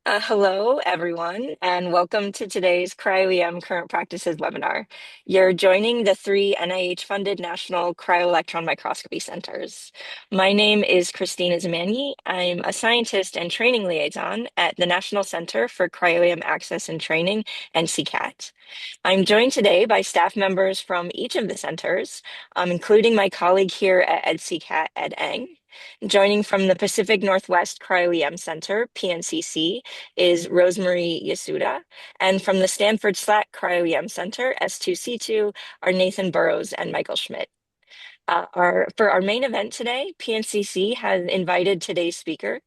Hello, everyone, and welcome to today's cryo-EM Current Practices webinar. You're joining the three NIH-funded National Cryo-Electron Microscopy Centers. My name is Christina Zamani. I'm a scientist and training liaison at the National Center for Cryo-EM Access and Training, NCCAT. I'm joined today by staff members from each of the centers, including my colleague here at NCCAT, Ed Eng. Joining from the Pacific Northwest Cryo-EM Center, PNCC, is Rosemary Yasuda. And from the Stanford SLAC Cryo-EM Center, S2C2, are Nathan Burrows and Michael Schmidt. For our main event today, PNCC has invited today's speaker,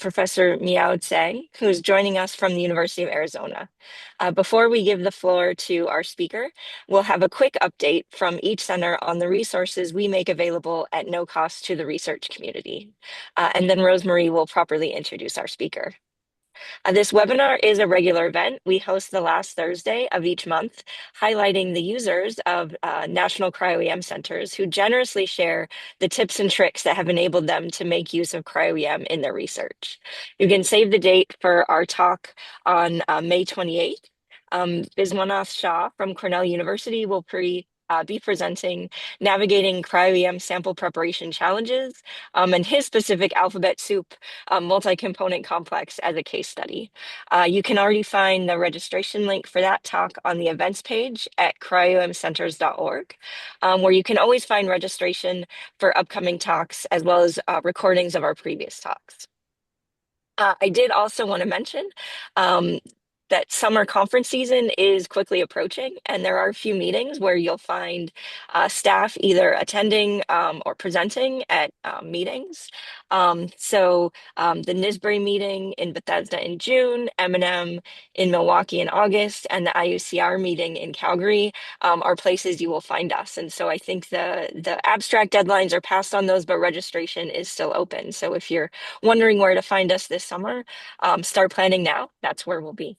Professor Miao Zhang, who is joining us from the University of Arizona. Before we give the floor to our speaker, we'll have a quick update from each center on the resources we make available at no cost to the research community. And then Rosemary will properly introduce our speaker. This webinar is a regular event we host the last Thursday of each month, highlighting the users of National Cryo-EM centers who generously share the tips and tricks that have enabled them to make use of cryo-EM in their research. You can save the date for our talk on May 28th. Biswanath Shah from Cornell University will be presenting Navigating Cryo-EM Sample Preparation Challenges and his specific alphabet soup multi-component complex as a case study. You can already find the registration link for that talk on the events page at cryoemcenters.org, where you can always find registration for upcoming talks as well as recordings of our previous talks. I did also want to mention that summer conference season is quickly approaching, and there are a few meetings where you'll find staff either attending or presenting at meetings. The NISBRI meeting in Bethesda in June, M&M in Milwaukee in August, and the IUCR meeting in Calgary are places you will find us. And so I think the abstract deadlines are passed on those, but registration is still open. So if you're wondering where to find us this summer, start planning now. That's where we'll be.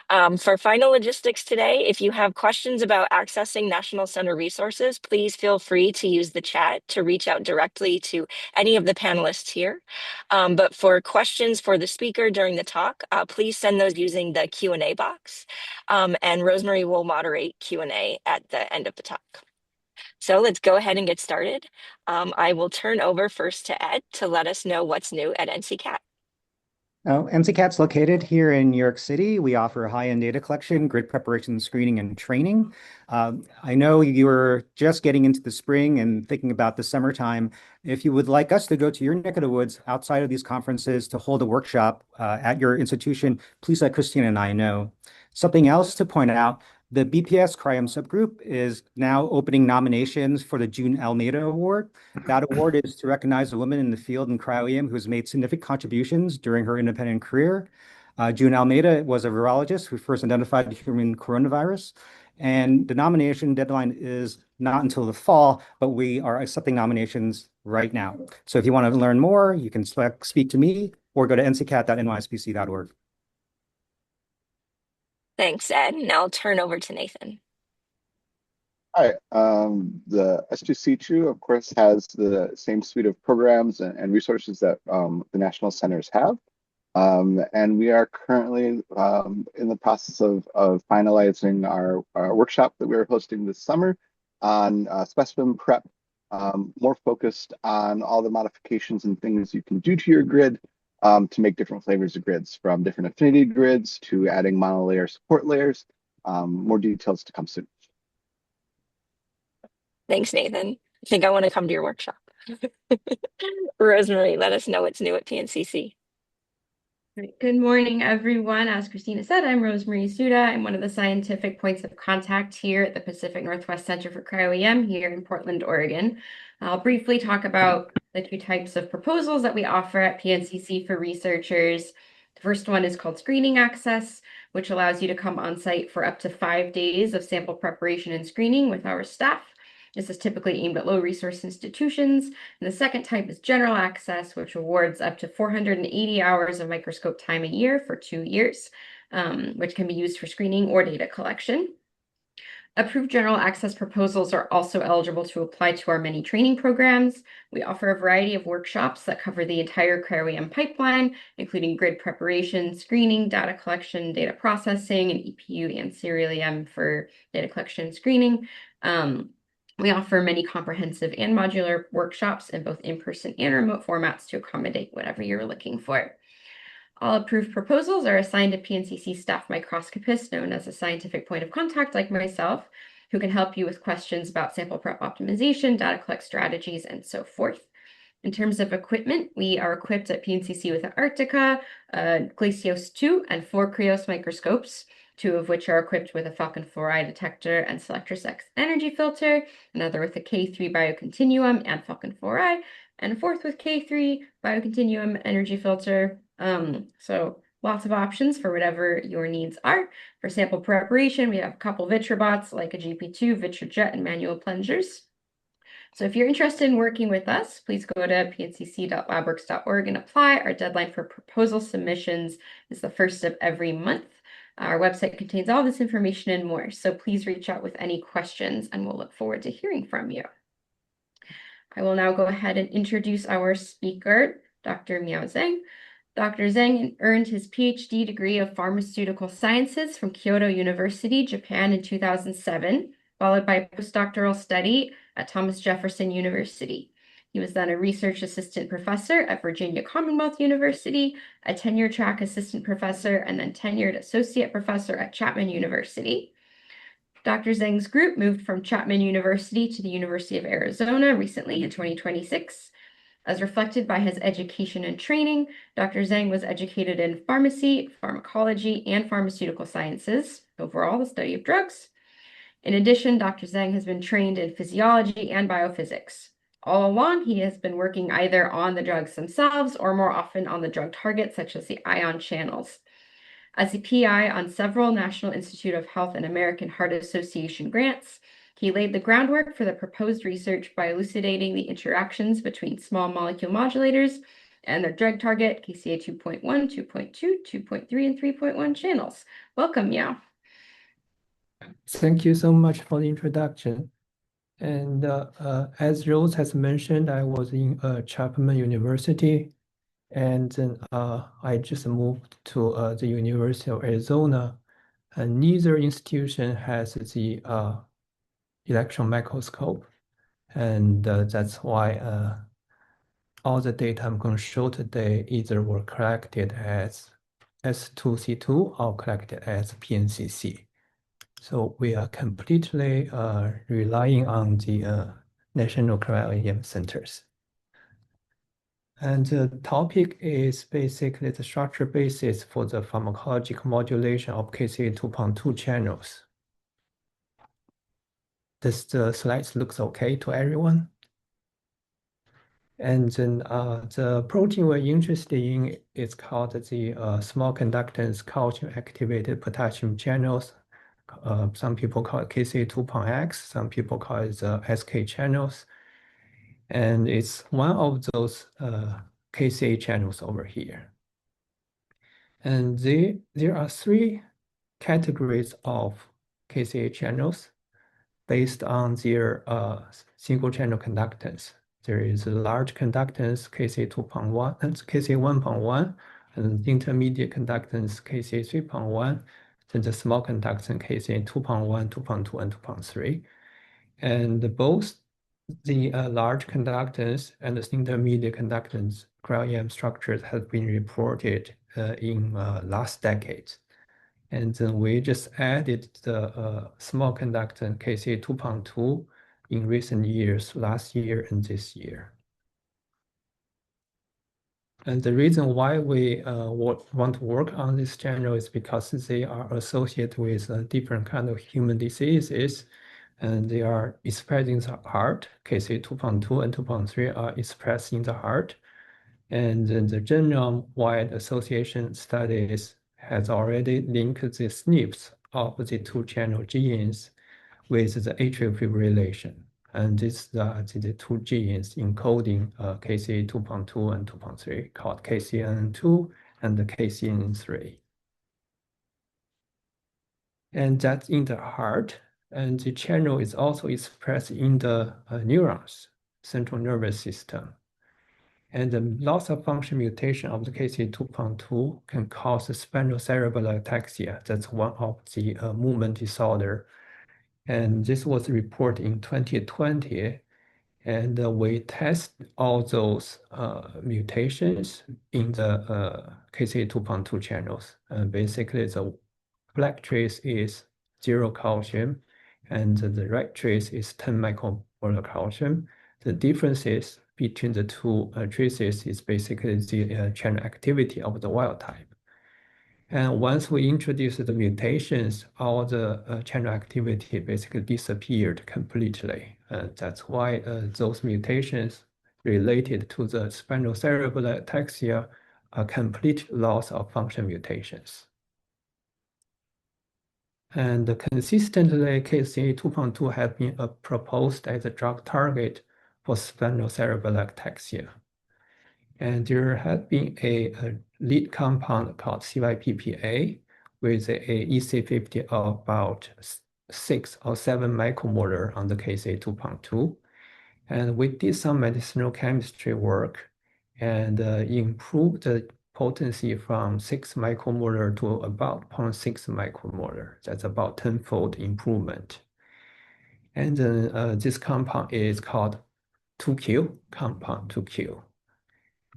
For final logistics today, if you have questions about accessing National Center resources, please feel free to use the chat to reach out directly to any of the panelists here. But for questions for the speaker during the talk, please send those using the Q&A box, and Rosemary will moderate Q&A at the end of the talk. So let's go ahead and get started. I will turn over first to Ed to let us know what's new at NCCAT. NCCAT's located here in New York City. We offer high-end data collection, grid preparation, screening, and training. I know you were just getting into the spring and thinking about the summertime. If you would like us to go to your neck of the woods outside of these conferences to hold a workshop at your institution, please let Christina and I know. Something else to point out, the BPS Cryo-EM subgroup is now opening nominations for the June Almeida Award. That award is to recognize a woman in the field in cryo-EM who has made significant contributions during her independent career. June Almeida was a virologist who first identified the human coronavirus. And the nomination deadline is not until the fall, but we are accepting nominations right now. So if you want to learn more, you can speak to me or go to nccat.nyspc.org. Thanks, Ed. Now I'll turn over to Nathan. Hi, the S2C2, of course, has the same suite of programs and resources that the national centers have. And we are currently in the process of finalizing our workshop that we're hosting this summer on specimen prep, more focused on all the modifications and things you can do to your grid to make different flavors of grids, from different affinity grids to adding monolayer support layers. More details to come soon. Thanks, Nathan. I think I want to come to your workshop. Rosemary, let us know what's new at PNCC. Good morning, everyone. As Christina said, I'm Rosemary Yasuda. I'm one of the scientific points of contact here at the Pacific Northwest Center for Cryo-EM here in Portland, Oregon. I'll briefly talk about the two types of proposals that we offer at PNCC for researchers. The first one is called screening access, which allows you to come on site for up to 5 days of sample preparation and screening with our staff. This is typically aimed at low-resource institutions. And the second type is general access, which awards up to 480 hours of microscope time a year for 2 years, which can be used for screening or data collection. Approved general access proposals are also eligible to apply to our many training programs. We offer a variety of workshops that cover the entire cryo-EM pipeline, including grid preparation, screening, data collection, data processing, and EPU and serial EM for data collection and screening. We offer many comprehensive and modular workshops in both in-person and remote formats to accommodate whatever you're looking for. All approved proposals are assigned to PNCC staff microscopists known as a scientific point of contact like myself, who can help you with questions about sample prep optimization, data collect strategies, and so forth. In terms of equipment, we are equipped at PNCC with an Arctica, Glacios 2, and 4 Krios microscopes, 2 of which are equipped with a Falcon 4i detector and Selectress X energy filter, another with a K3 biocontinuum and Falcon 4i, and a fourth with K3 biocontinuum energy filter. So lots of options for whatever your needs are. For sample preparation, we have a couple Vitrobots like a GP2, Vitrojet, and manual plungers. So if you're interested in working with us, please go to pncc.labworks.org and apply. Our deadline for proposal submissions is the first of every month. Our website contains all this information and more, so please reach out with any questions and we'll look forward to hearing from you. I will now go ahead and introduce our speaker, Dr. Miao Zhang. Dr. Zhang earned his Ph.D. degree of pharmaceutical sciences from Kyoto University, Japan in 2007, followed by a postdoctoral study at Thomas Jefferson University. He was then a research assistant professor at Virginia Commonwealth University, a tenure track assistant professor, and then tenured associate professor at Chapman University. Dr. Zhang's group moved from Chapman University to the University of Arizona recently in 2026. As reflected by his education and training, Dr. Zhang was educated in pharmacy, pharmacology, and pharmaceutical sciences, overall the study of drugs. In addition, Dr. Zhang has been trained in physiology and biophysics. All along, he has been working either on the drugs themselves or more often on the drug targets, such as the ion channels. As a PI on several National Institute of Health and American Heart Association grants, he laid the groundwork for the proposed research by elucidating the interactions between small molecule modulators and their drug target, KCa2.1, 2.2, 2.3, and 3.1 channels. Welcome, Miao. Thank you so much for the introduction. And as Rose has mentioned, I was in Chapman University, and then I just moved to the University of Arizona. And neither institution has the electron microscope, and that's why all the data I'm going to show today either were collected as S2C2 or collected as PNCC. So we are completely relying on the national cryo-EM centers. And the topic is basically the structure basis for the pharmacological modulation of KCa2.2 channels. Does the slides looks okay to everyone? And then the protein we're interested in is called the small-conductance calcium-activated potassium channels. Some people call it KCa2.X, some people call it the SK channels. And it's one of those KCa channels over here. And there are 3 categories of KCa channels based on their single channel conductance. There is a large conductance KCa2.1 and KCa1.1, and intermediate conductance KCa3.1, then the small conductance KCa2.1, 2.2, and 2.3. And both the large conductance and the intermediate conductance cryo-EM structures have been reported in last decade. And then we just added the small conductance KCa2.2 in recent years, last year and this year. And the reason why we want to work on this channel is because they are associated with different kind of human diseases, and they are expressed in the heart. KCa2.2 and 2.3 are expressed in the heart. And then the genome-wide association studies has already linked the SNPs of the 2 channel genes with the atrial fibrillation. And these are the 2 genes encoding KCa2.2 and 2.3 called KCN2 and the KCN3. And that's in the heart. And the channel is also expressed in the neurons, central nervous system. And the loss of function mutation of the KCa2.2 can cause spinocerebellar ataxia. That's one of the movement disorder. And this was reported in 2020. And we test all those mutations in the KCa2.2 channels. Basically, the black trace is 0 calcium, and the red trace is 10 micromolar calcium. The differences between the two traces is basically the channel activity of the wild type. And once we introduce the mutations, all the channel activity basically disappeared completely. That's why those mutations related to the spinocerebellar ataxia are complete loss of function mutations. And consistently, KCa2.2 has been proposed as a drug target for spinocerebellar ataxia. And there has been a lead compound called CYPPA with a EC50 of about 6 or 7 micromolar on the KCa2.2. And we did some medicinal chemistry work and improved the potency from 6 micromolar to about 0.6 micromolar. That's about 10-fold improvement. And then this compound is called 2Q, compound 2Q.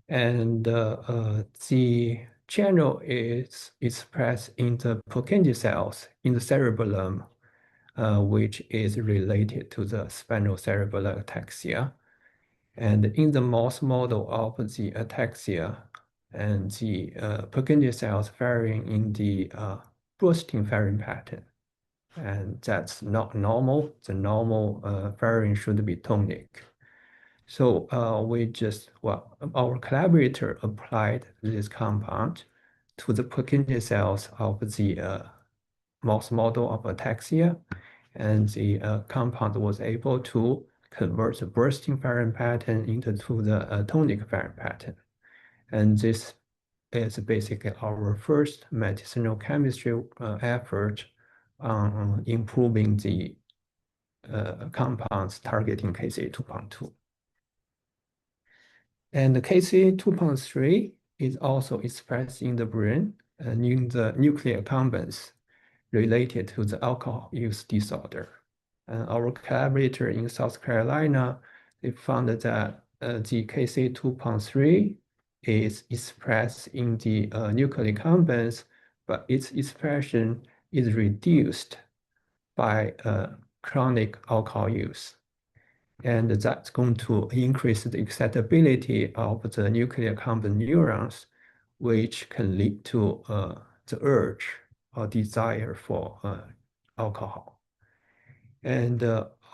And the channel is expressed in the Purkinje cells in the cerebellum, which is related to the spinocerebellar ataxia. And in the mouse model of the ataxia, and the Purkinje cells varying in the bursting varying pattern. And that's not normal. The normal varying should be tonic. So our collaborator applied this compound to the Purkinje cells of the mouse model of ataxia, and the compound was able to convert the bursting variant pattern into the tonic variant pattern. And this is basically our first medicinal chemistry effort on improving the compounds targeting KCa2.2. And the KCa2.3 is also expressed in the brain and in the nuclear accumbens related to the alcohol use disorder. And our collaborator in South Carolina, they found that the KCa2.3 is expressed in the nuclear accumbens, but its expression is reduced by chronic alcohol use. And that's going to increase the excitability of the nuclear accumbens neurons, which can lead to the urge or desire for alcohol. And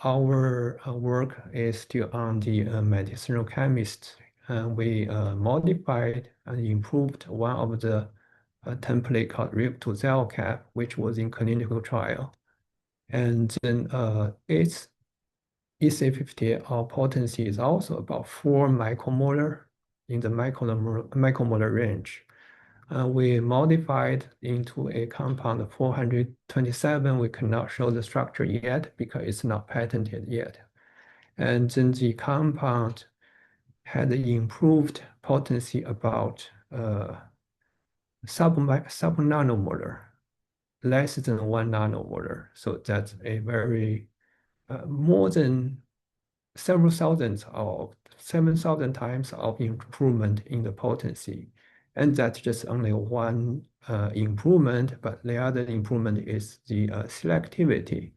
our work is still on the medicinal chemist. We modified and improved one of the template called rimtuzalcap, which was in clinical trial. And then its EC50 potency is also about 4 micromolar in the micromolar range. We modified into a compound 427. We cannot show the structure yet because it's not patented yet. And then the compound had improved potency about sub-nanomolar, less than 1 nanomolar. So that's a very more than several thousands of 7,000 times of improvement in the potency. And that's just only one improvement, but the other improvement is the selectivity.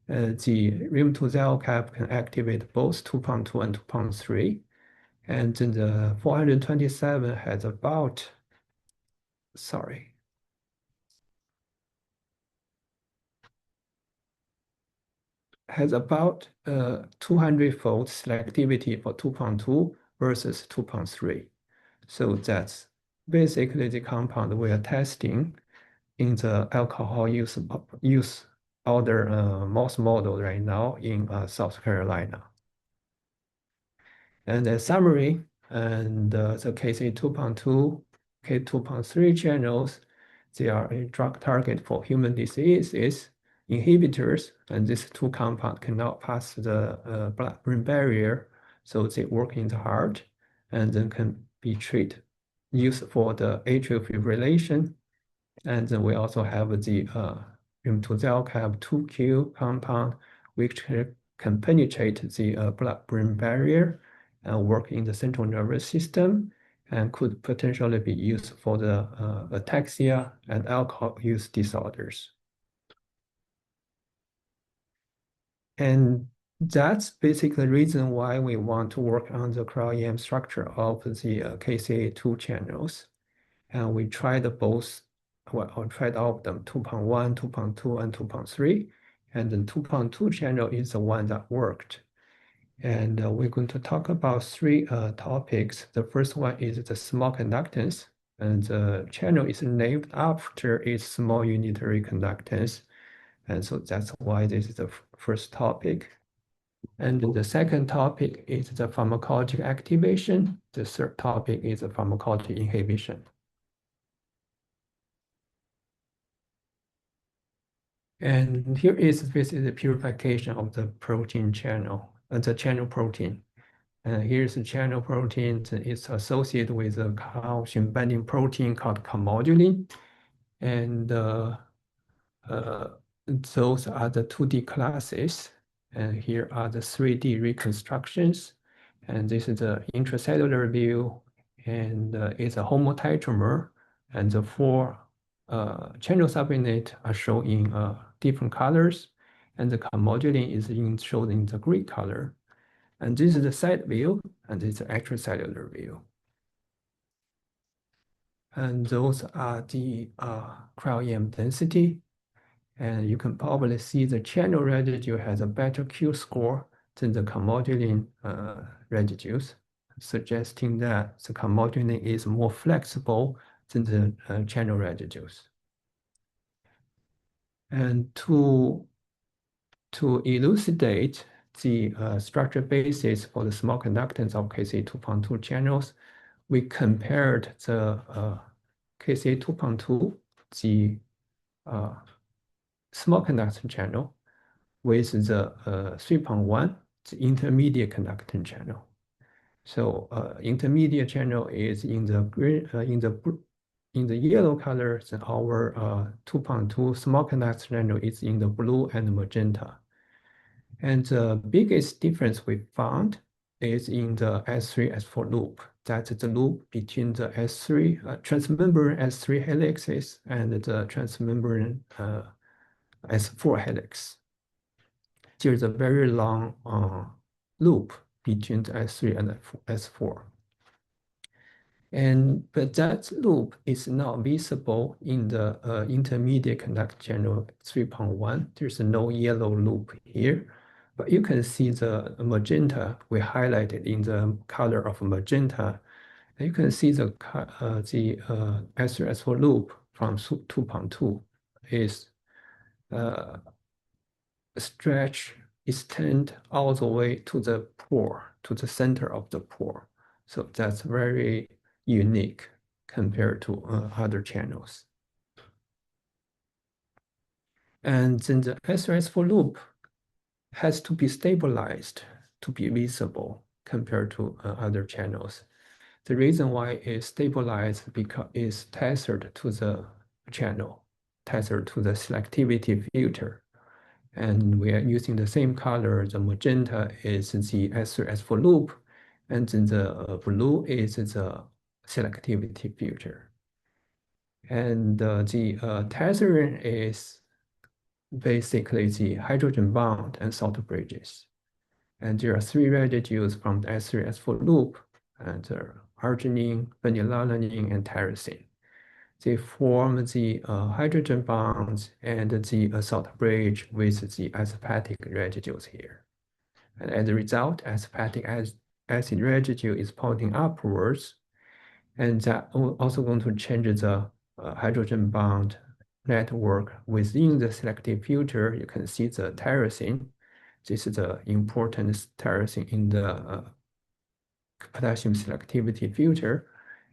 The rimtuzalcap can activate both 2.2 and 2.3. And then the 427 has about, has about 200-fold selectivity for 2.2 versus 2.3. So that's basically the compound we are testing in the alcohol use order mouse model right now in South Carolina. And the summary, and the KCa2.2, K2.3 channels, they are a drug target for human diseases, inhibitors, and these two compounds cannot pass the blood-brain barrier, so they work in the heart and then can be used for the atrial fibrillation. And then we also have the rimtuzalcap 2Q compound, which can penetrate the blood-brain barrier and work in the central nervous system, and could potentially be used for the ataxia and alcohol use disorders. And that's basically the reason why we want to work on the cryo-EM structure of the KCa2 channels. And we tried both, well, I tried all of them, 2.1, 2.2, and 2.3. And the 2.2 channel is the one that worked. And we're going to talk about three topics. The first one is the small conductance. And the channel is named after its small unitary conductance. And so that's why this is the first topic. And the second topic is the pharmacological activation. The third topic is the pharmacological inhibition. And here is basically the purification of the protein channel, the channel protein. And here's the channel protein. It's associated with a calcium binding protein called calmodulin. And those are the 2D classes. And here are the 3D reconstructions. And this is the intracellular view. And it's a homotetramer. And the four channel subunits are shown in different colors. And the calmodulin is shown in the gray color. And this is the side view, and this is the extracellular view. And those are the cryo-EM density. And you can probably see the channel residue has a better Q score than the calmodulin residues, suggesting that the calmodulin is more flexible than the channel residues. And to elucidate the structure basis for the small conductance of KCa2.2 channels, we compared the KCa2.2, the small conductance channel, with the 3.1, the intermediate conductance channel. So intermediate channel is in the green, in the yellow color, and our 2.2 small conductance channel is in the blue and magenta. And the biggest difference we found is in the S3-S4 loop. That's the loop between the S3 transmembrane S3 helices and the transmembrane S4 helix. There's a very long loop between the S3 and S4. But that loop is not visible in the intermediate conductance channel 3.1. There's no yellow loop here. But you can see the magenta we highlighted in the color of magenta. And you can see the S3-S4 loop from 2.2 is extend all the way to the pore, to the center of the pore. So that's very unique compared to other channels. And then the S3-S4 loop has to be stabilized to be visible compared to other channels. The reason why it's stabilized because it's tethered to the channel, tethered to the selectivity filter. And we are using the same color. The magenta is the S3-S4 loop, and then the blue is the selectivity filter. And the tethering is basically the hydrogen bond and salt bridges. And there are three residues from the S3-S4 loop, and arginine, phenylalanine, and tyrosine. They form the hydrogen bonds and the salt bridge with the aspartic residues here. And as a result, aspartic acid residue is pointing upwards, and that also going to change the hydrogen bond network within the selective filter. You can see the tyrosine. This is the important tyrosine in the potassium selectivity filter,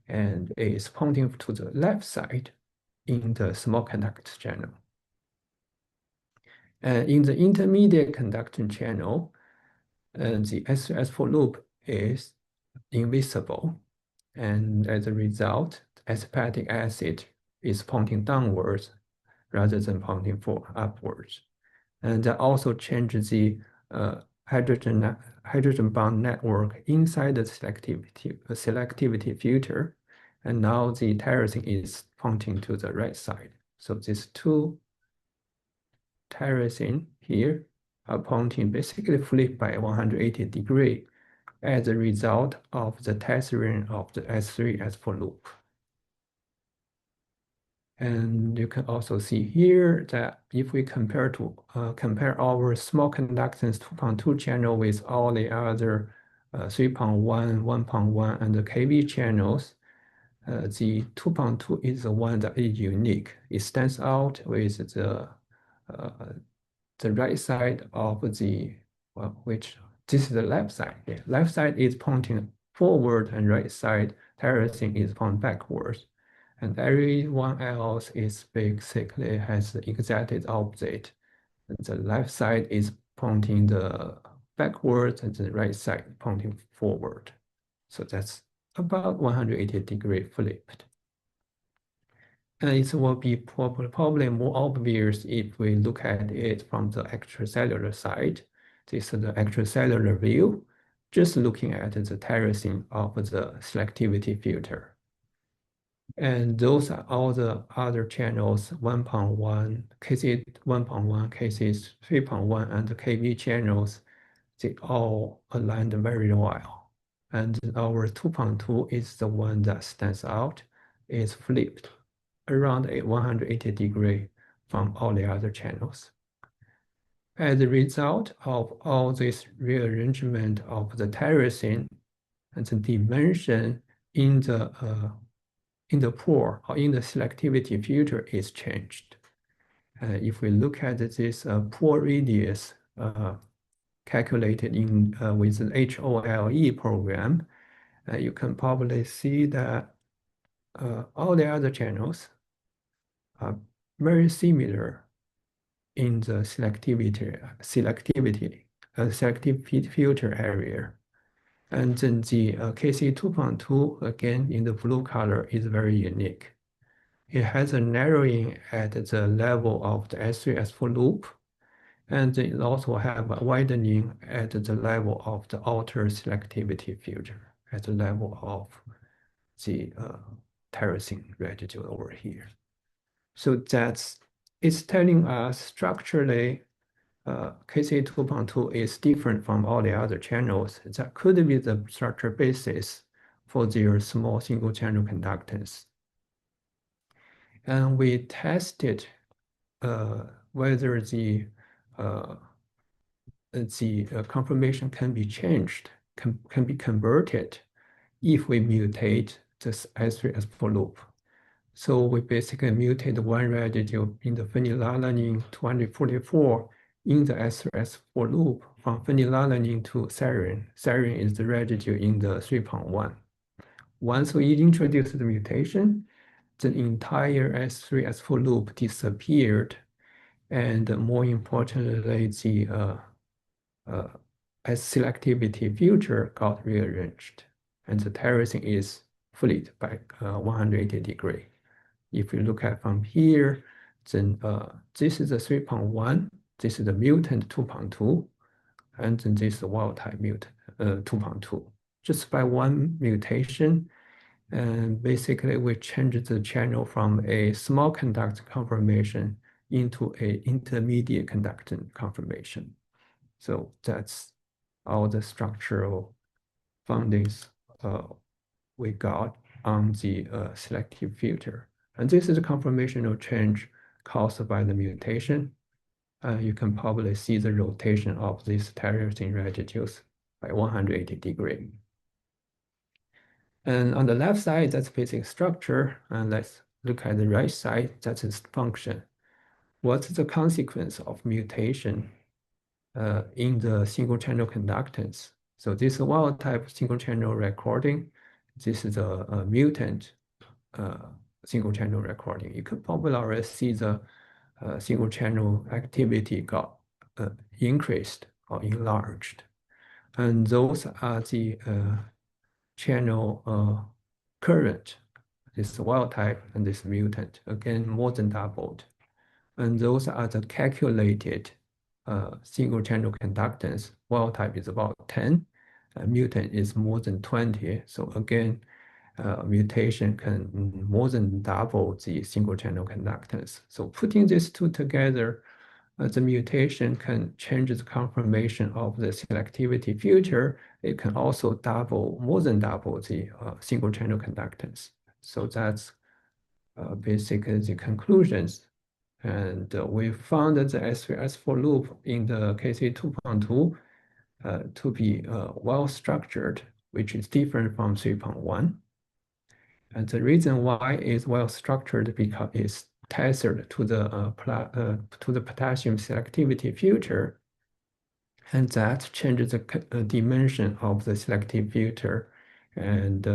and is pointing to the left side in the small conductance channel. And in the intermediate conducting channel, the S3-S4 loop is invisible. And as a result, aspartic acid is pointing downwards rather than pointing upwards. And that also changes the hydrogen bond network inside the selectivity filter. And now the tyrosine is pointing to the right side. So these two tyrosine here are pointing basically flipped by 180 degree as a result of the tethering of the S3-S4 loop. And you can also see here that if we compare our small conductance 2.2 channel with all the other 3.1, 1.1, and the KV channels, the 2.2 is the one that is unique. It stands out with the right side of the, which this is the left side. The left side is pointing forward and right side tyrosine is pointing backwards. And everyone else is basically has the exact opposite. The left side is pointing the backwards and the right side pointing forward. So that's about 180 degree flipped. And it will be probably more obvious if we look at it from the extracellular side. This is the extracellular view, just looking at the tyrosine of the selectivity filter. And those are all the other channels, 1.1, KC1.1, KC3.1, and the KV channels, they all aligned very well. And our 2.2 is the one that stands out, is flipped around a 180 degree from all the other channels. As a result of all this rearrangement of the tyrosine and the dimension in the pore or in the selectivity filter is changed. If we look at this pore radius calculated in with an HOLE program, you can probably see that all the other channels are very similar in the selective filter area. And then the KC2.2, again, in the blue color, is very unique. It has a narrowing at the level of the S3-S4 loop, and it also have a widening at the level of the outer selectivity filter, at the level of the tyrosine residue over here. So it's telling us structurally KCa2.2 is different from all the other channels. That could be the structure basis for their small single channel conductance. And we tested whether the conformation can be changed, can be converted if we mutate this S3-S4 loop. So we basically mutate one residue in the phenylalanine 244 in the S3-S4 loop from phenylalanine to serine. Serine is the residue in the 3.1. Once we introduce the mutation, the entire S3-S4 loop disappeared, and more importantly, the selectivity filter got rearranged, and the tyrosine is flipped by 180 degree. If you look at from here, then this is the 3.1, this is the mutant 2.2, and then this is the wild type mutant 2.2. Just by one mutation, and basically we changed the channel from a small conductor conformation into a intermediate conductance conformation. So that's all the structural findings we got on the selective filter. And this is a conformational change caused by the mutation. You can probably see the rotation of these tyrosine residues by 180 degree. And on the left side, that's basic structure. And let's look at the right side, that's its function. What's the consequence of mutation in the single channel conductance? So this is wild type single channel recording. This is a mutant single channel recording. You can probably already see the single channel activity got increased or enlarged. And those are the channel current, this wild type and this mutant, again, more than doubled. And those are the calculated single channel conductance. Wild type is about 10, mutant is more than 20. So again, mutation can more than double the single channel conductance. So putting these two together, the mutation can change the conformation of the selectivity filter. It can also double, more than double the single channel conductance. So that's basically the conclusions. And we found that the S3-S4 loop in the KCa2.2 to be well structured, which is different from 3.1. And the reason why it's well structured because it's tethered to the potassium selectivity filter, and that changes the dimension of the selective filter, and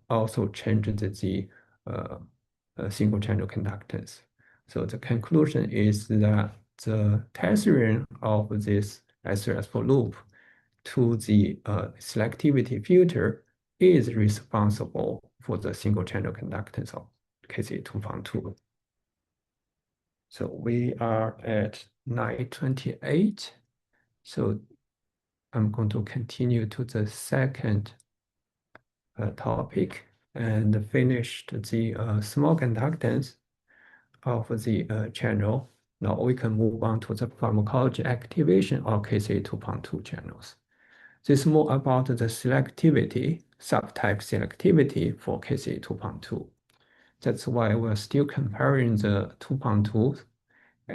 also changes the single channel conductance. So the conclusion is that the tethering of this S3-S4 loop to the selectivity filter is responsible for the single channel conductance of KCa2.2. So we are at 9:28. So I'm going to continue to the second topic and finish the small conductance of the channel. Now we can move on to the pharmacology activation of KCa2.2 channels. This is more about the selectivity, subtype selectivity for KCa2.2. That's why we're still comparing the 2.2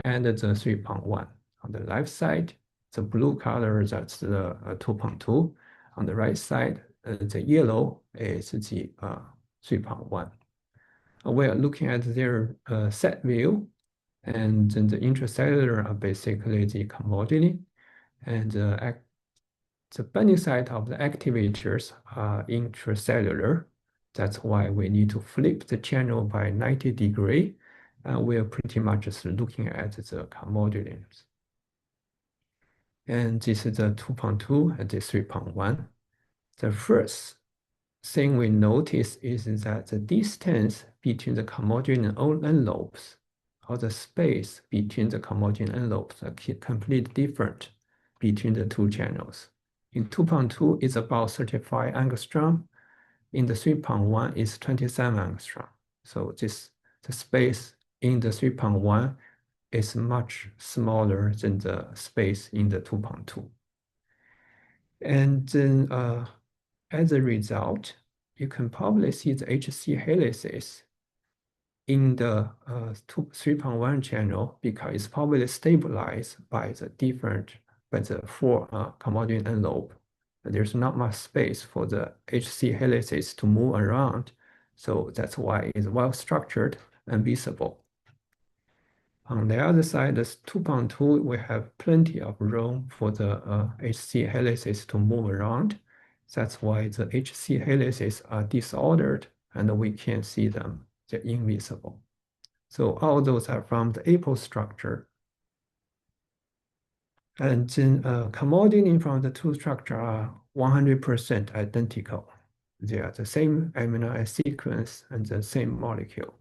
and the 3.1. On the left side, the blue color, that's the 2.2. On the right side, the yellow is the 3.1. We are looking at their set view, and then the intracellular are basically the calmodulin, and the binding site of the activators are intracellular. That's why we need to flip the channel by 90 degrees. We're pretty much just looking at the calmodulins. And this is the 2.2 and the 3.1. The first thing we notice is that the distance between the calmodulin envelopes, or the space between the calmodulin envelopes, are completely different between the two channels. In 2.2, it's about 35 angstrom. In the 3.1, it's 27 angstrom. So the space in the 3.1 is much smaller than the space in the 2.2. And then as a result, you can probably see the HC helices in the 3.1 channel because it's probably stabilized by the four calmodulin envelope. There's not much space for the HC helices to move around. So that's why it's well structured and visible. On the other side, this 2.2, we have plenty of room for the HC helices to move around. That's why the HC helices are disordered and we can't see them. They're invisible. So all those are from the apo structure. And then calmodulin from the two structure are 100% identical. They are the same amino acid sequence and the same molecule.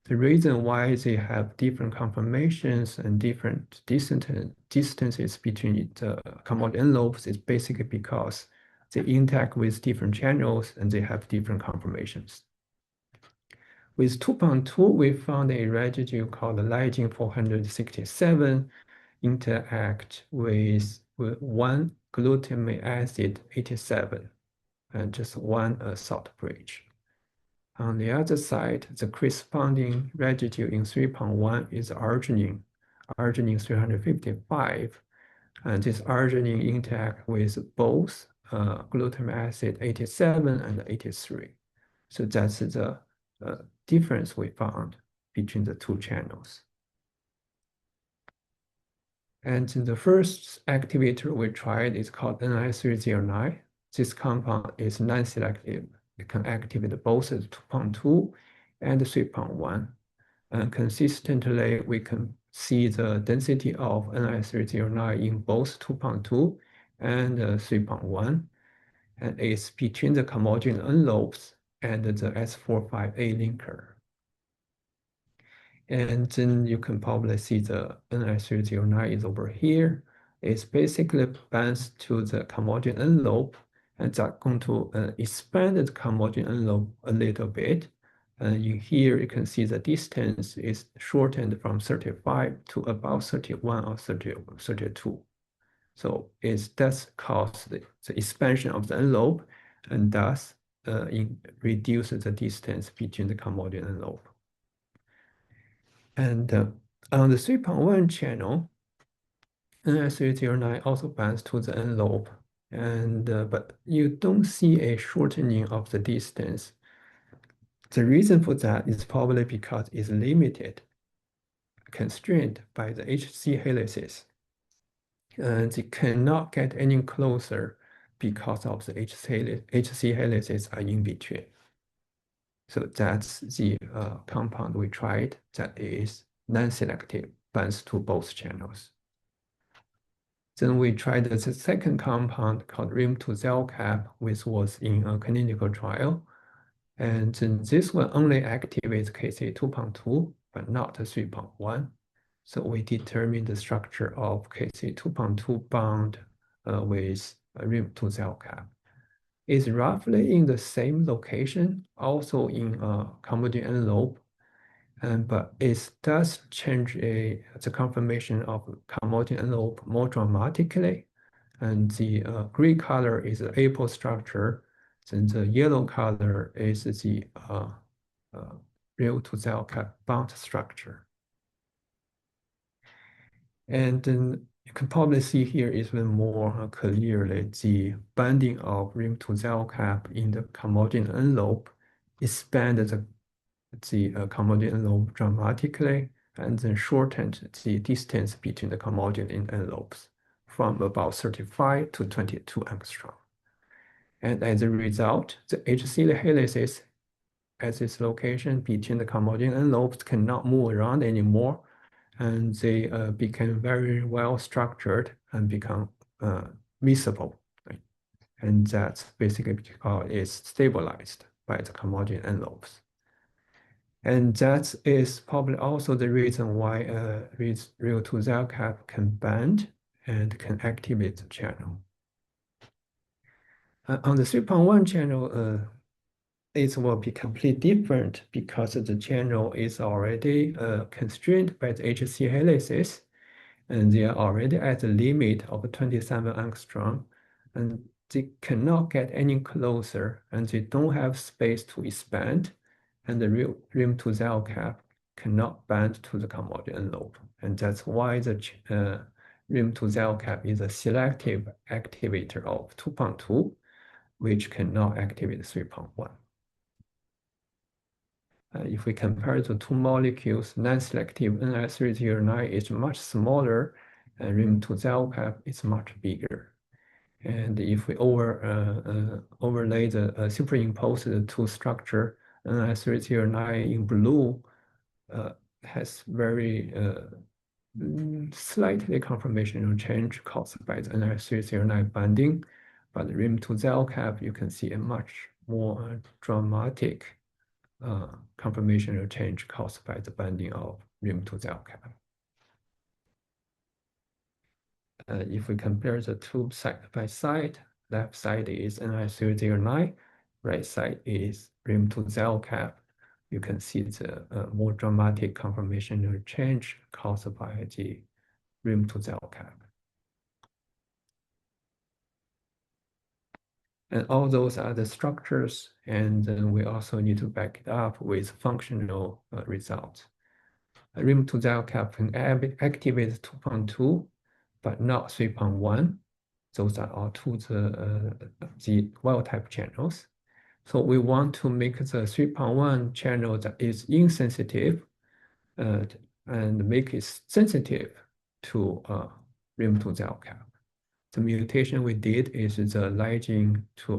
The reason why they have different conformations and different distances between the calmodulin envelopes is basically because they interact with different channels and they have different conformations. With 2.2, we found a residue called lysine 467 interact with one glutamic acid 87 and just one salt bridge. On the other side, the corresponding residue in 3.1 is arginine 355, and this arginine interact with both glutamic acid 87 and 83. So that's the difference we found between the two channels. And the first activator we tried is called Ni309. This compound is non-selective. It can activate both the 2.2 and the 3.1. And consistently, we can see the density of Ni309 in both 2.2 and 3.1, and it's between the calmodulin envelopes and the S4-5A linker. And then you can probably see the Ni309 is over here. It's basically binds to the calmodulin envelope, and that's going to expand the calmodulin envelope a little bit. And in here, you can see the distance is shortened from 35 to about 31 or 32. So it does cause the expansion of the envelope, and thus reduces the distance between the calmodulin envelope. And on the 3.1 channel, Ni309 also binds to the envelope, and but you don't see a shortening of the distance. The reason for that is probably because it's limited, constrained by the HC helices. And they cannot get any closer because of the HC helices are in between. So that's the compound we tried that is non-selective, binds to both channels. Then we tried the second compound called rimtuzalcap, which was in a clinical trial. And then this one only activates KCa2.2, but not 3.1. So we determined the structure of KCa2.2 bound with rimtuzalcap. It's roughly in the same location, also in a calmodulin envelope, but it does change the conformation of calmodulin envelope more dramatically. And the gray color is the apo structure, then the yellow color is the rimtuzalcap bound structure. And then you can probably see here even more clearly the binding of rimtuzalcap in the calmodulin envelope expanded the calmodulin envelope dramatically, and then shortened the distance between the calmodulin envelopes from about 35 to 22 angstrom. And as a result, the HC helices at this location between the calmodulin envelopes cannot move around anymore, and they became very well structured and become visible. Right? And that's basically because it's stabilized by the calmodulin envelopes. And that is probably also the reason why rimtuzalcap can bind and can activate the channel. On the 3.1 channel, it will be completely different because the channel is already constrained by the HC helices, and they are already at the limit of 27 angstrom, and they cannot get any closer, and they don't have space to expand, and the rimtuzalcap cannot bind to the calmodulin envelope, and that's why the rimtuzalcap is a selective activator of 2.2, which cannot activate 3.1. If we compare the two molecules, non-selective Ni309 is much smaller, and rimtuzalcap is much bigger. And if we overlay the superimpose the two structure, Ni309 in blue has very slightly conformational change caused by the Ni309 binding, but rimtuzalcap, you can see a much more dramatic conformational change caused by the binding of rimtuzalcap. If we compare the two side by side, left side is Ni309, right side is rimtuzalcap. You can see the more dramatic conformational change caused by the rimtuzalcap. And all those are the structures, and then we also need to back it up with functional results. Rimtuzalcap can activate 2.2, but not 3.1. Those are all two the wild-type channels. So we want to make the 3.1 channel that is insensitive and make it sensitive to rimtuzalcap. The mutation we did is the arginine to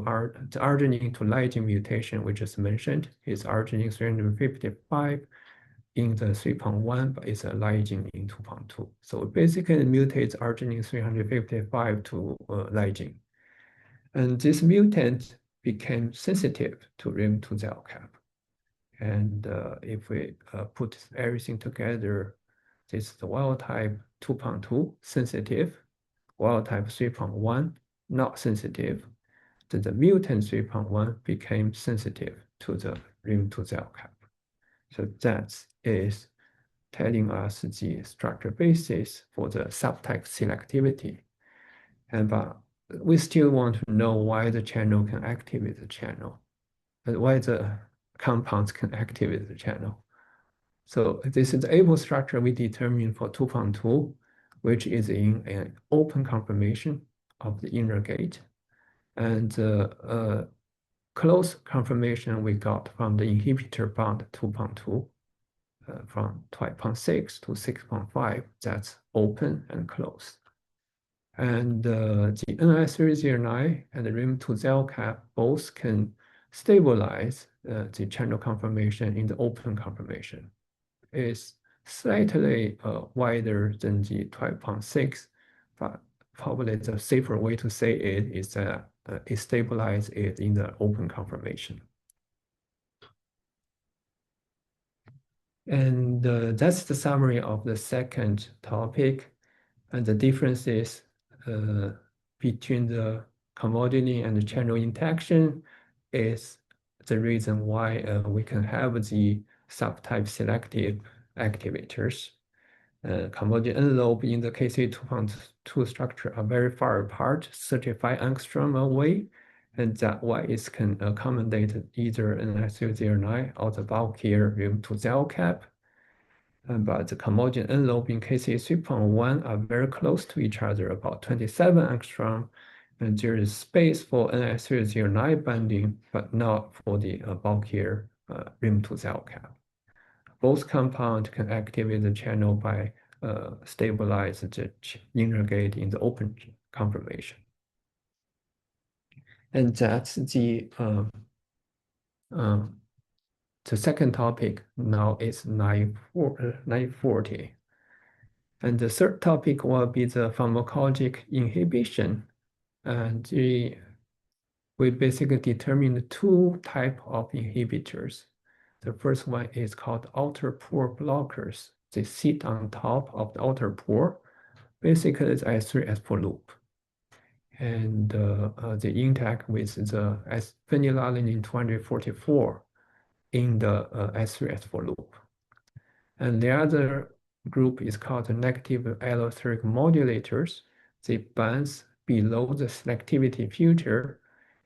lysine mutation we just mentioned is arginine 355 in the 3.1, but it's a lysine in 2.2. So it basically mutates arginine 355 to lysine. And this mutant became sensitive to rimtuzalcap. And if we put everything together, this is the wild type 2.2 sensitive, wild type 3.1 not sensitive. Then the mutant 3.1 became sensitive to the rimtuzalcap. So that is telling us the structure basis for the subtype selectivity. And but we still want to know why the channel can activate the channel, and why the compounds can activate the channel. So this is the able structure we determined for 2.2, which is in an open conformation of the inner gate. And close conformation we got from the inhibitor bound 2.2, from 12.6 to 6.5, that's open and closed. And the NI309 and the rimtuzalcap both can stabilize the channel conformation in the open conformation. It's slightly wider than the 12.6, but probably the safer way to say it is that it stabilizes it in the open conformation. And that's the summary of the second topic. And the differences between the calmodulin and the channel interaction is the reason why we can have the subtype selective activators. Calmodulin envelope in the KCa2.2 structure are very far apart, 35 angstrom away, and that why it can accommodate either NI309 or the bulkier rimtuzalcap. But the calmodulin envelope in KCa3.1 are very close to each other, about 27 angstrom, and there is space for NI309 binding, but not for the bulkier rimtuzalcap. Both compounds can activate the channel by stabilize the inner gate in the open conformation. And that's the second topic now is 940. And the third topic will be the pharmacological inhibition. And we basically determined two types of inhibitors. The first one is called outer pore blockers. They sit on top of the outer pore. Basically, it's S3-S4 loop. And they interact with the phenylalanine 244 in the S3-S4 loop. And the other group is called the negative allosteric modulators. They bounce below the selectivity filter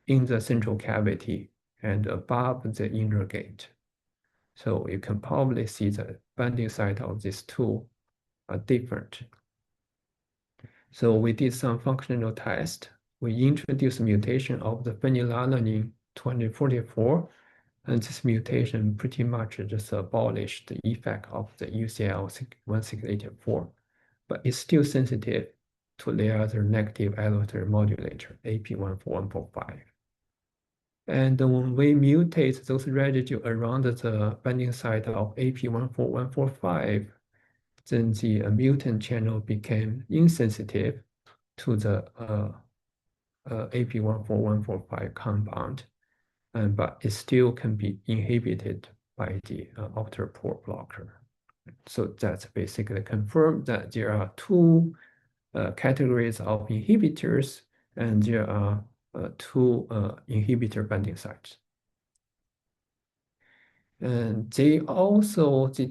in the central cavity and above the inner gate. So you can probably see the binding site of these two are different. So we did some functional test. We introduced mutation of the phenylalanine 244, and this mutation pretty much just abolished the effect of the UCL 1684, but it's still sensitive to the other negative allosteric modulator, AP14145. And when we mutate those residues around the binding site of AP14145, then the mutant channel became insensitive to the AP14145 compound, but it still can be inhibited by the outer pore blocker. So that's basically confirmed that there are two categories of inhibitors, and there are two inhibitor binding sites. And the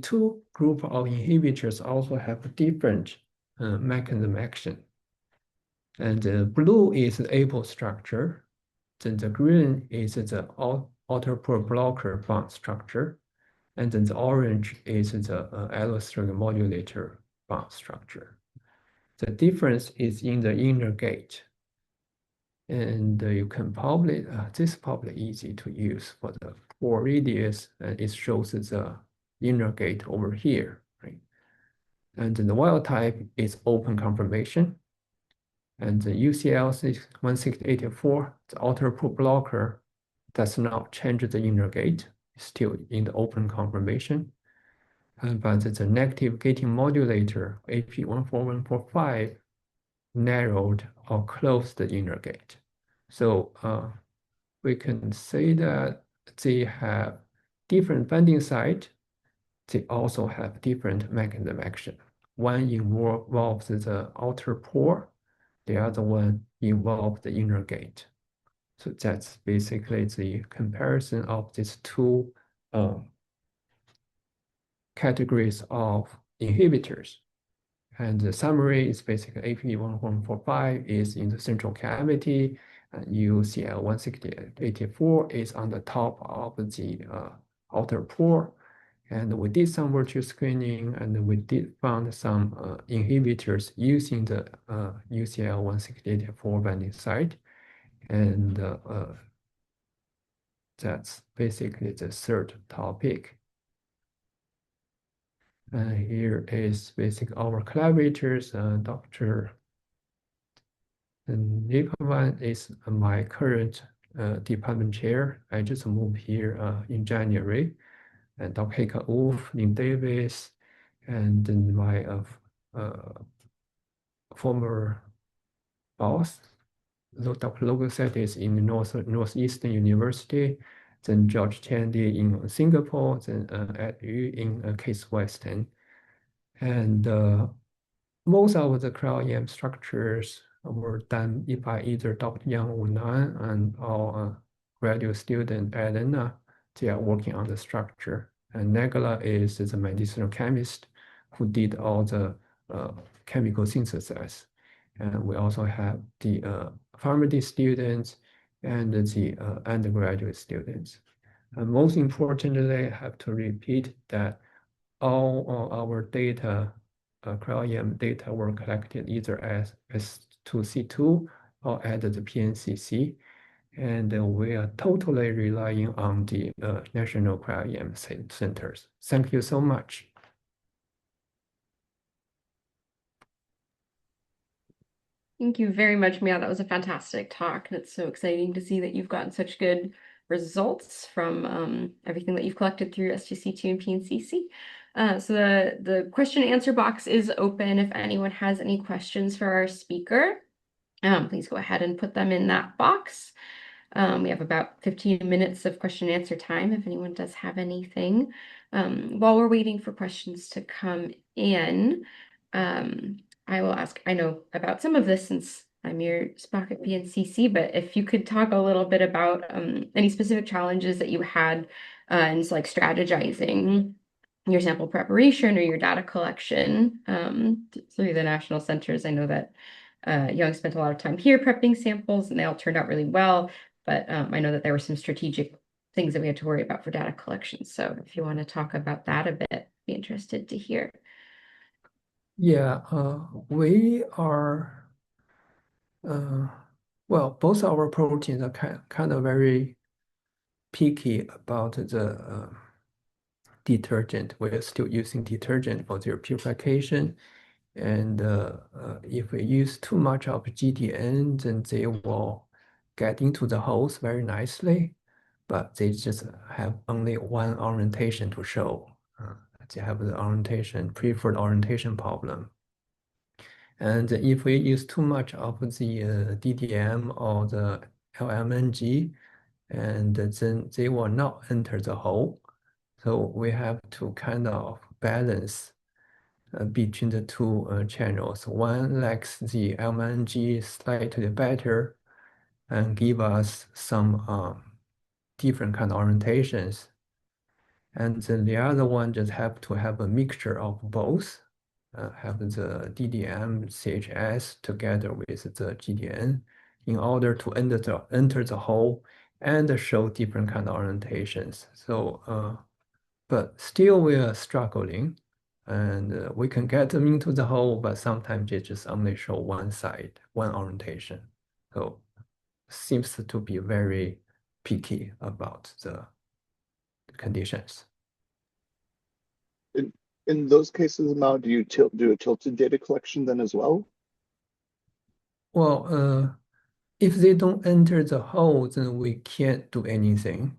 two group of inhibitors also have different mechanism action. And the blue is the able structure, then the green is the outer pore blocker bond structure, and then the orange is the allosteric modulator bond structure. The difference is in the inner gate. And you can probably, this is probably easy to use for the pore radius, and it shows the inner gate over here, right? And then the wild type is open conformation. And the UCL 1684, the outer pore blocker, does not change the inner gate, it's still in the open conformation. but the negative gating modulator AP14145 narrowed or closed the inner gate. So we can say that they have different binding site. They also have different mechanism action. One involves the outer pore, the other one involves the inner gate. So that's basically the comparison of these two categories of inhibitors. And the summary is basically AP1145 is in the central cavity, and UCL16084 is on the top of the outer pore. And we did some virtual screening, and we did found some inhibitors using the UCL16084 binding site. And that's basically the third topic. Here is basically our collaborators. Dr. Nicovan is my current department chair. I just moved here in January. And Dr. Heike Wolf, Lynn Davis, and then my former boss, Dr. Logoset is in Northeastern University, then George Chandy in Singapore, then Ed Yu in Case Western. And most of the cryo-EM structures were done by either Dr. Yang Wunan and our graduate student Elena. They are working on the structure. And Nagala is the medicinal chemist who did all the chemical synthesis. And we also have the pharmacy students and the undergraduate students. And most importantly, I have to repeat that all our data, cryo-EM data were collected either as S2C2 or at the PNCC. And we are totally relying on the national cryo-EM centers. Thank you so much. Thank you very much, Miao. That was a fantastic talk. And it's so exciting to see that you've gotten such good results from everything that you've collected through S2C2 and PNCC. So the question and answer box is open. If anyone has any questions for our speaker, please go ahead and put them in that box. We have about 15 minutes of question and answer time if anyone does have anything. While we're waiting for questions to come in, I will ask, I know about some of this since I'm your Spock at PNCC, but if you could talk a little bit about any specific challenges that you had in like strategizing your sample preparation or your data collection through the national centers. I know that Young spent a lot of time here prepping samples and they all turned out really well, but I know that there were some strategic things that we had to worry about for data collection. So if you want to talk about that a bit, be interested to hear. Yeah, we are, well, both our proteins are kind of very picky about the detergent. We're still using detergent for their purification. And if we use too much of GDN, then they will get into the holes very nicely, but they just have only one orientation to show. They have the preferred orientation problem. And if we use too much of the DDM or the LMNG, and then they will not enter the hole. So we have to kind of balance between the two channels. One likes the LMNG slightly better and give us some different kind of orientations. And then the other one just have to have a mixture of both, have the DDM CHS together with the GDN in order to enter the hole and show different kind of orientations. So, but still we are struggling, and we can get them into the hole, but sometimes they just only show one side, one orientation. So seems to be very picky about the conditions. In those cases, Mao, do you do a tilted data collection then as well? Well, if they don't enter the hole, then we can't do anything.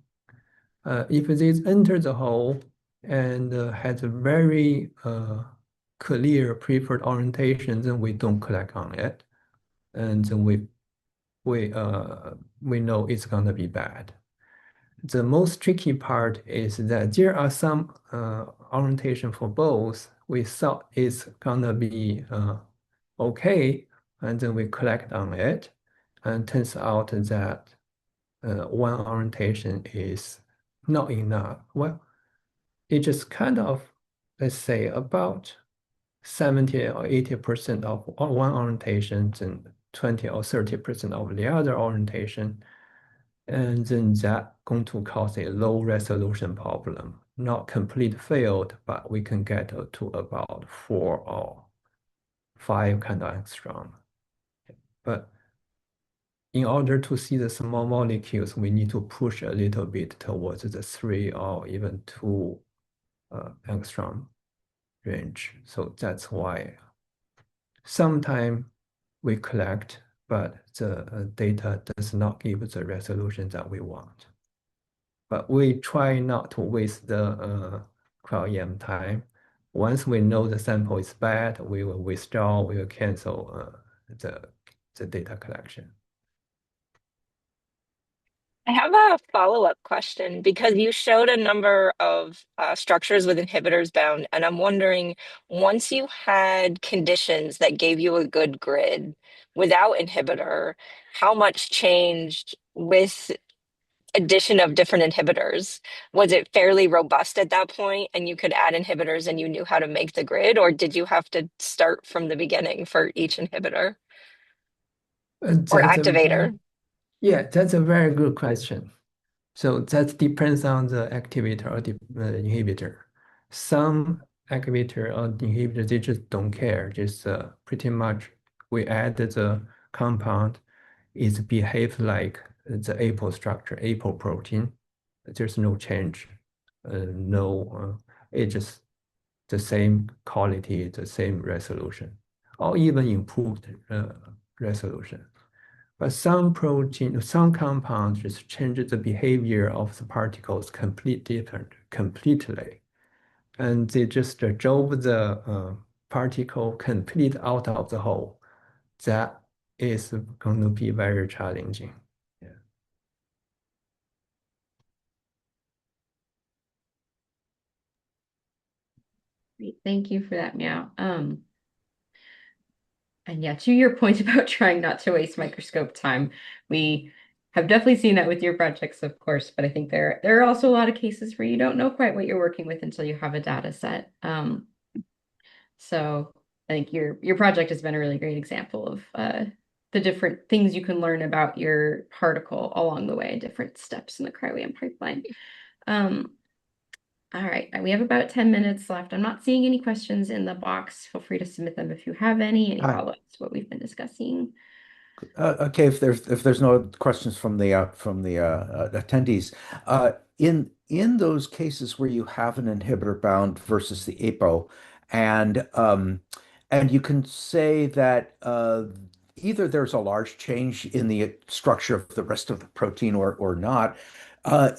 If they enter the hole, and has a very clear preferred orientation, then we don't collect on it, and then we know it's gonna be bad. The most tricky part is that there are some orientation for both. We thought it's gonna be okay, and then we collect on it, and turns out that one orientation is not enough. Well, it just kind of, let's say, about 70 or 80% of one orientation and 20 or 30% of the other orientation. And then that going to cause a low resolution problem. Not complete failed, but we can get to about 4 or 5 kind of angstrom. But in order to see the small molecules, we need to push a little bit towards the 3 or even 2 angstrom range. So that's why sometimes we collect, but the data does not give the resolution that we want. But we try not to waste the cryo-EM time. Once we know the sample is bad, we will withdraw, we will cancel the data collection. I have a follow-up question because you showed a number of structures with inhibitors bound, and I'm wondering, once you had conditions that gave you a good grid without inhibitor, how much changed with addition of different inhibitors? Was it fairly robust at that point and you could add inhibitors and you knew how to make the grid, or did you have to start from the beginning for each inhibitor or activator? That's a very good question. So that depends on the activator or the inhibitor. Some activator or inhibitor, they just don't care. Just pretty much we add the compound, it behaves like the apo structure, apo protein. There's no change, it's just the same quality, the same resolution, or even improved resolution. But some protein, some compounds just change the behavior of the particles completely. And they just drove the particle complete out of the hole. That is going to be very challenging. Yeah. Great. Thank you for that, Miao. And yeah, to your point about trying not to waste microscope time, we have definitely seen that with your projects, of course, but I think there are also a lot of cases where you don't know quite what you're working with until you have a data set. So I think your project has been a really great example of the different things you can learn about your particle along the way, different steps in the cryo-EM pipeline. All right, we have about 10 minutes left. I'm not seeing any questions in the box. Feel free to submit them if you have any follow-ups to what we've been discussing. Okay, if there's no questions from the attendees, in those cases where you have an inhibitor bound versus the APO, and you can say that either there's a large change in the structure of the rest of the protein or not.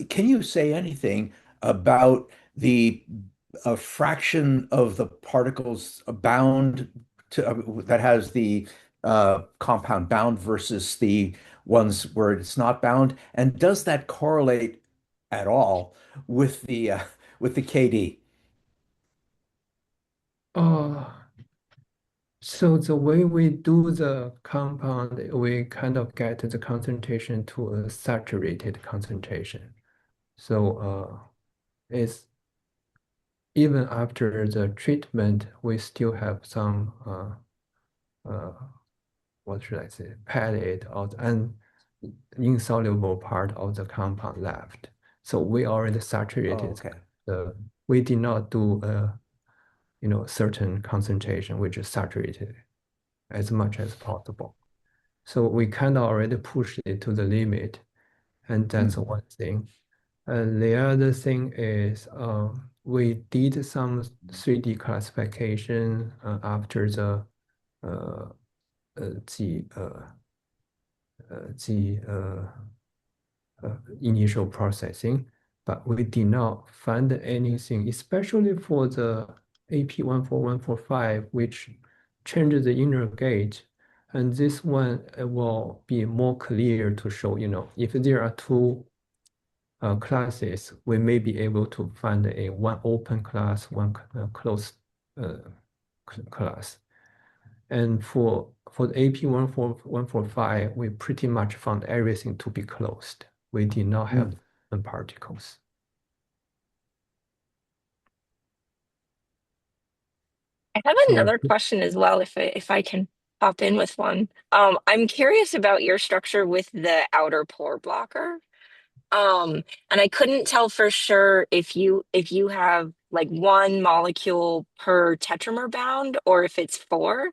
Can you say anything about the fraction of the particles bound to that has the compound bound versus the ones where it's not bound? And does that correlate at all with the KD? So the way we do the compound, we kind of get the concentration to a saturated concentration. So it's even after the treatment, we still have some what should I say, pellet or an insoluble part of the compound left. So we already saturated. We did not do certain concentration, we just saturated as much as possible. So we kind of already pushed it to the limit, and that's one thing. And the other thing is we did some 3D classification after the initial processing, but we did not find anything, especially for the AP14145, which changes the inner gate. And this one will be more clear to show, if there are two classes, we may be able to find one open class, one closed class. And for the AP14145, we pretty much found everything to be closed. We did not have particles. I have another question as well, if I can hop in with one. I'm curious about your structure with the outer pore blocker. And I couldn't tell for sure if you have like one molecule per tetramer bound or if it's four.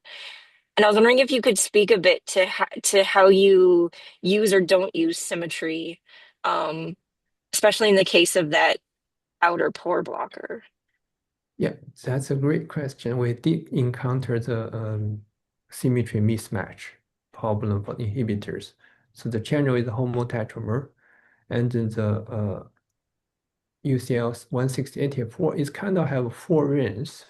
And I was wondering if you could speak a bit to how you use or don't use symmetry, um, especially in the case of that outer pore blocker. Yeah, that's a great question. We did encounter the symmetry mismatch problem for inhibitors. So the channel is a homotetramer, and the UCL 16884 is kind of have four rings.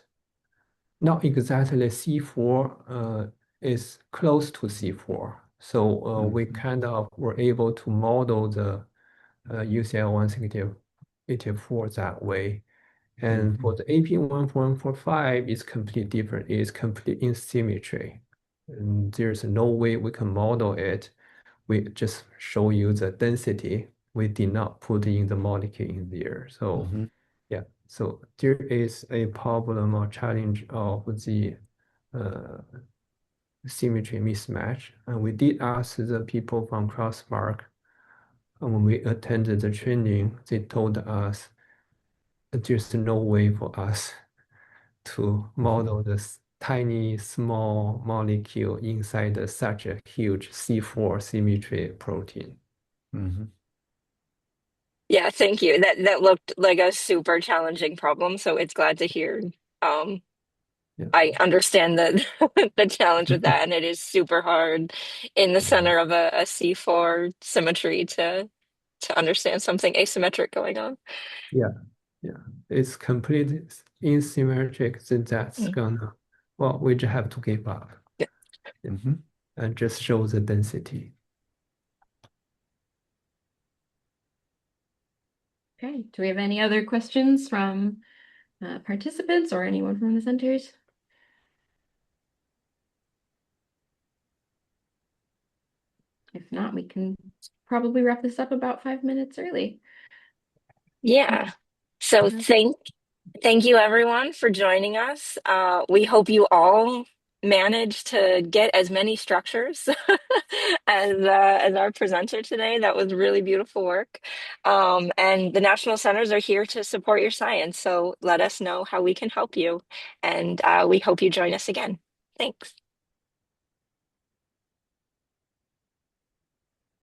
Not exactly C4 is close to C4. So we kind of were able to model the UCL 16884 that way. And for the AP14145, it's completely different. It's complete asymmetry. And there's no way we can model it. We just show you the density. We did not put in the molecule in there. So yeah, so there is a problem or challenge of the uh, symmetry mismatch. And we did ask the people from Crossmark, and when we attended the training, they told us there's no way for us to model this tiny, small molecule inside such a huge C4 symmetry protein. Yeah, thank you. That looked like a super challenging problem, so it's glad to hear. Um, Yeah. I understand the the challenge with that, and it is super hard in the center of a C4 symmetry to understand something asymmetric going on. Yeah, yeah. It's completely asymmetric, then that's Mm. gonna, well, we just have to give up. Yeah. And just show the density. Okay, do we have any other questions from participants or anyone from the centers? If not, we can probably wrap this up about 5 minutes early. Yeah. So thank you everyone for joining us. We hope you all manage to get as many structures as our presenter today. That was really beautiful work. And the National Centers are here to support your science. So let us know how we can help you. And we hope you join us again. Thanks.